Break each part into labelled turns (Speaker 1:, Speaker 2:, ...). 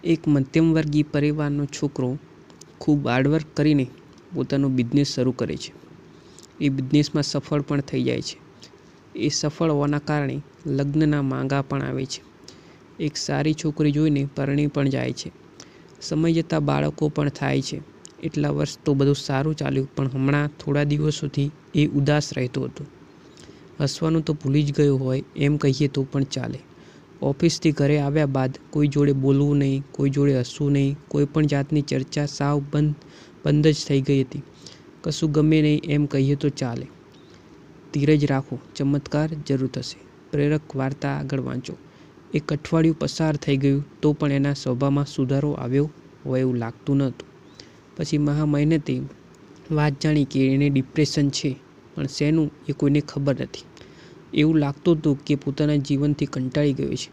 Speaker 1: એક મધ્યમવર્ગીય પરિવારનો છોકરો ખૂબ હાર્ડવર્ક કરીને પોતાનો બિઝનેસ શરૂ કરે છે. એ બિઝનેસમાં સફળ પણ થઈ જાય છે. એ સફળ હોવાના કારણે લગ્નના માંગા પણ આવે છે. એક સારી છોકરી જોઈને પરણી પણ જાય છે. સમય જતાં બાળકો પણ થાય છે. એટલા વર્ષ તો બધું સારું ચાલ્યું, પણ હમણાં થોડા દિવસોથી એ ઉદાસ રહેતો હતો. હસવાનું તો ભૂલી જ ગયો હોય એમ કહીએ તો પણ ચાલે. ઓફિસથી ઘરે આવ્યા બાદ કોઈ જોડે બોલવું નહીં, કોઈ જોડે હસવું નહીં, કોઈ પણ જાતની ચર્ચા સાવ બંધ જ થઈ ગઈ હતી. કશું ગમે નહીં એમ કહીએ તો ચાલે. ધીરજ રાખો, ચમત્કાર જરૂર થશે. પ્રેરક વાર્તા આગળ વાંચો. એક અઠવાડિયું પસાર થઈ ગયું તો પણ એના સ્વભાવમાં સુધારો આવ્યો હોય એવું લાગતું નહોતું. પછી મહા મહેનતે વાત જાણી કે એને ડિપ્રેશન છે, પણ શેનું એ કોઈને ખબર નથી. એવું લાગતું હતું કે પોતાના જીવનથી કંટાળી ગયો છે.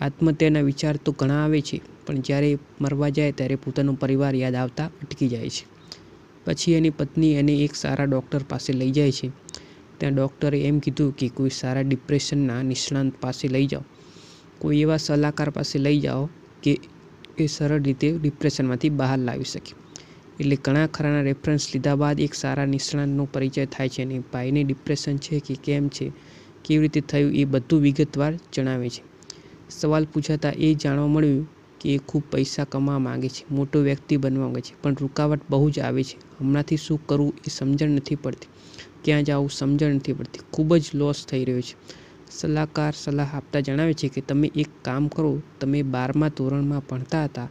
Speaker 1: આત્મહત્યાના વિચાર તો ઘણા આવે છે, પણ જ્યારે મરવા જાય ત્યારે પોતાનો પરિવાર યાદ આવતા અટકી જાય છે. પછી એની પત્ની એને એક સારા ડૉક્ટર પાસે લઈ જાય છે. ત્યાં ડૉક્ટરે એમ કીધું કે કોઈ સારા ડિપ્રેશનના નિષ્ણાંત પાસે લઈ જાઓ, કોઈ એવા સલાહકાર પાસે લઈ જાઓ કે એ સરળ રીતે ડિપ્રેશનમાંથી બહાર લાવી શકે. એટલે ઘણા ખરાના રેફરન્સ લીધા બાદ એક સારા નિષ્ણાંતનો પરિચય થાય છે અને ભાઈને ડિપ્રેશન છે કે કેમ છે, કેવી રીતે થયું, એ બધું વિગતવાર જણાવે છે. સવાલ પૂછાતા એ જાણવા મળ્યું કે એ ખૂબ પૈસા કમાવા માંગે છે, મોટો વ્યક્તિ બનવા માંગે છે, પણ રૂકાવટ બહુ જ આવે છે. હમણાંથી શું કરવું એ સમજણ નથી પડતી, ક્યાં જવું સમજણ નથી પડતી, ખૂબ જ લોસ થઈ રહ્યો છે. સલાહકાર સલાહ આપતા જણાવે છે કે તમે એક કામ કરો, તમે 12મા ધોરણમાં ભણતા હતા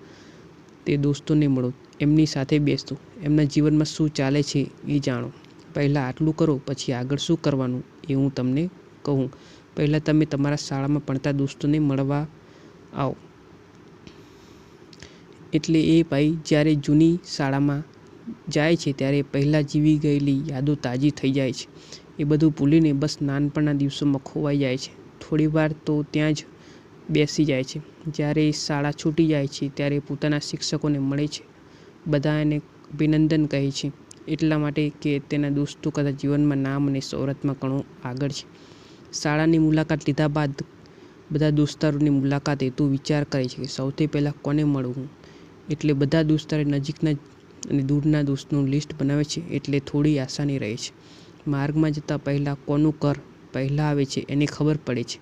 Speaker 1: તે દોસ્તોને મળો, એમની સાથે બેસો, એમના જીવનમાં શું ચાલે છે એ જાણો. પહેલાં આટલું કરો, પછી આગળ શું કરવાનું એ હું તમને કહું. પહેલાં તમે તમારા શાળામાં ભણતા દોસ્તોને મળવા આવો. એટલે એ ભાઈ જ્યારે જૂની શાળામાં જાય છે ત્યારે પહેલાં જીવી ગયેલી યાદો તાજી થઈ જાય છે. એ બધું ભૂલીને બસ નાનપણના દિવસોમાં ખોવાઈ જાય છે. થોડી વાર તો ત્યાં જ બેસી જાય છે. જ્યારે શાળા છૂટી જાય છે ત્યારે પોતાના શિક્ષકોને મળે છે. બધા એને અભિનંદન કહે છે, એટલા માટે કે તેના દોસ્તો કદાચ જીવનમાં નામ અને શોહરતમાં ઘણો આગળ છે. શાળાની મુલાકાત લીધા બાદ બધા દોસ્તારોની મુલાકાત હેતુ વિચાર કરે છે કે સૌથી પહેલાં કોને મળવું. એટલે બધા દોસ્તારો નજીકના અને દૂરના દોસ્તનું લિસ્ટ બનાવે છે, એટલે થોડી આસાની રહે છે. માર્ગમાં જતાં પહેલાં કોનું ઘર પહેલાં આવે છે એને ખબર પડે છે.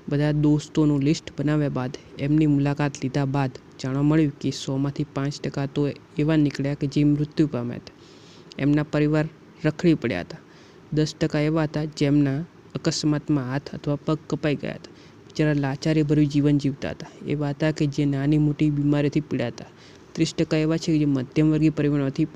Speaker 1: બધા દોસ્તોનું લિસ્ટ બનાવ્યા બાદ એમની મુલાકાત લીધા બાદ જાણવા મળ્યું કે 100માંથી 5% તો એવા નીકળ્યા કે જે મૃત્યુ પામ્યા હતા. એમના પરિવાર રખડી પડ્યા હતા. 10% એવા હતા જેમના અકસ્માતમાં હાથ અથવા પગ કપાઈ ગયા હતા. બિચારા લાચારીભર્યું જીવન જીવતા હતા. એવા હતા કે જે નાની મોટી બીમારીથી પીડાતા. 30% એવા છે કે જે મધ્યમવર્ગીય પરિવારમાંથી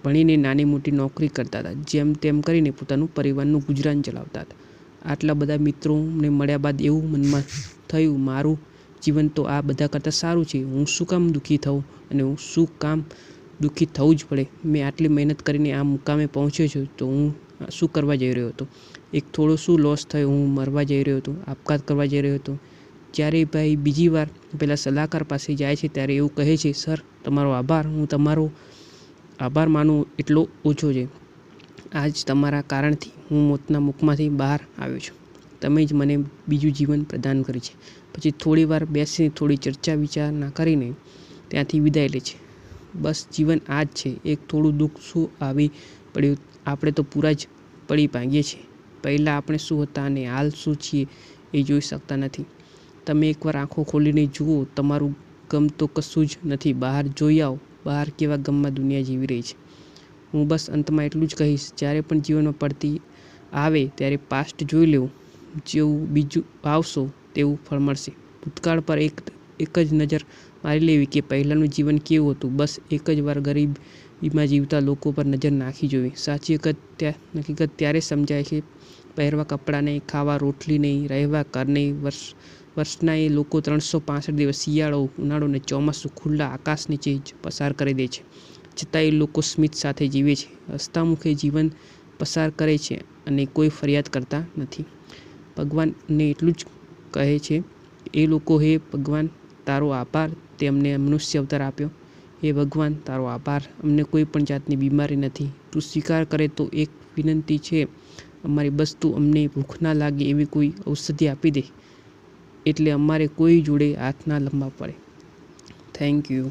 Speaker 1: ભણીને નાની મોટી નોકરી કરતા હતા, જેમ તેમ કરીને પોતાનું પરિવારનું ગુજરાન ચલાવતા હતા. આટલા બધા મિત્રોને મળ્યા બાદ એવું મનમાં થયું, મારું જીવન તો આ બધા કરતાં સારું છે. હું શું કામ દુઃખી થવું અને હું શું કામ દુઃખી થવું જ પડે. મેં આટલી મહેનત કરીને આ મુકામે પહોંચ્યો છું, તો હું શું કરવા જઈ રહ્યો હતો? એક થોડો શું લોસ થયો? હું મરવા જઈ રહ્યો હતો, આપઘાત કરવા જઈ રહ્યો હતો. જ્યારે ભાઈ બીજી વાર પેલા સલાહકાર પાસે જાય છે ત્યારે એવું કહે છે, સર તમારો આભાર, હું તમારો આભાર માનું એટલો ઓછો છે. આજ તમારા કારણથી હું મોતના મુખમાંથી બહાર આવ્યો છું. તમે જ મને બીજું જીવન પ્રદાન કર્યું છે. પછી થોડી વાર બેસીને થોડી ચર્ચા વિચારણા કરીને ત્યાંથી વિદાય લે છે. બસ જીવન આ જ છે. એક થોડું દુઃખ શું આવી પડ્યું, આપણે તો પૂરા જ પડી ભાંગીએ છીએ. પહેલાં આપણે શું હતા અને હાલ શું છીએ એ જોઈ શકતા નથી. તમે એકવાર આંખો ખોલીને જુઓ, તમારું ગમ તો કશું જ નથી. બહાર જોઈ આવો, બહાર કેવા ગમમાં દુનિયા જીવી રહી છે. હું બસ અંતમાં એટલું જ કહીશ, જ્યારે પણ જીવનમાં પડતી આવે ત્યારે પાસ્ટ જોઈ લેવું. જેવું બીજું વાવશો તેવું ફળ મળશે. ભૂતકાળ પર એક જ નજર મારી લેવી કે પહેલાંનું જીવન કેવું હતું. બસ એક જ વાર ગરીબીમાં જીવતા લોકો પર નજર નાખી જોવી. સાચી હકીકત ત્યારે સમજાય છે. પહેરવા કપડાં નહીં, ખાવા રોટલી નહીં, રહેવા ઘર નહીં. વર્ષના એ લોકો 365 દિવસ શિયાળો, ઉનાળો અને ચોમાસું ખુલ્લા આકાશ નીચે જ પસાર કરી દે છે. છતાં એ લોકો સ્મિત સાથે જીવે છે, હસતા મુખે જીવન પસાર કરે છે અને કોઈ ફરિયાદ કરતા નથી. ભગવાનને એટલું જ કહે છે, એ લોકો, હે ભગવાન તારો આભાર, તે અમને મનુષ્ય અવતાર આપ્યો. હે ભગવાન તારો આભાર, અમને કોઈ પણ જાતની બીમારી નથી. તું સ્વીકાર કરે તો એક વિનંતી છે, અમારી બસ તું અમને ભૂખ ના લાગે એવી કોઈ ઔષધિ આપી દે, એટલે અમારે કોઈ જોડે હાથ ના લંબાવવા પડે. Thank you.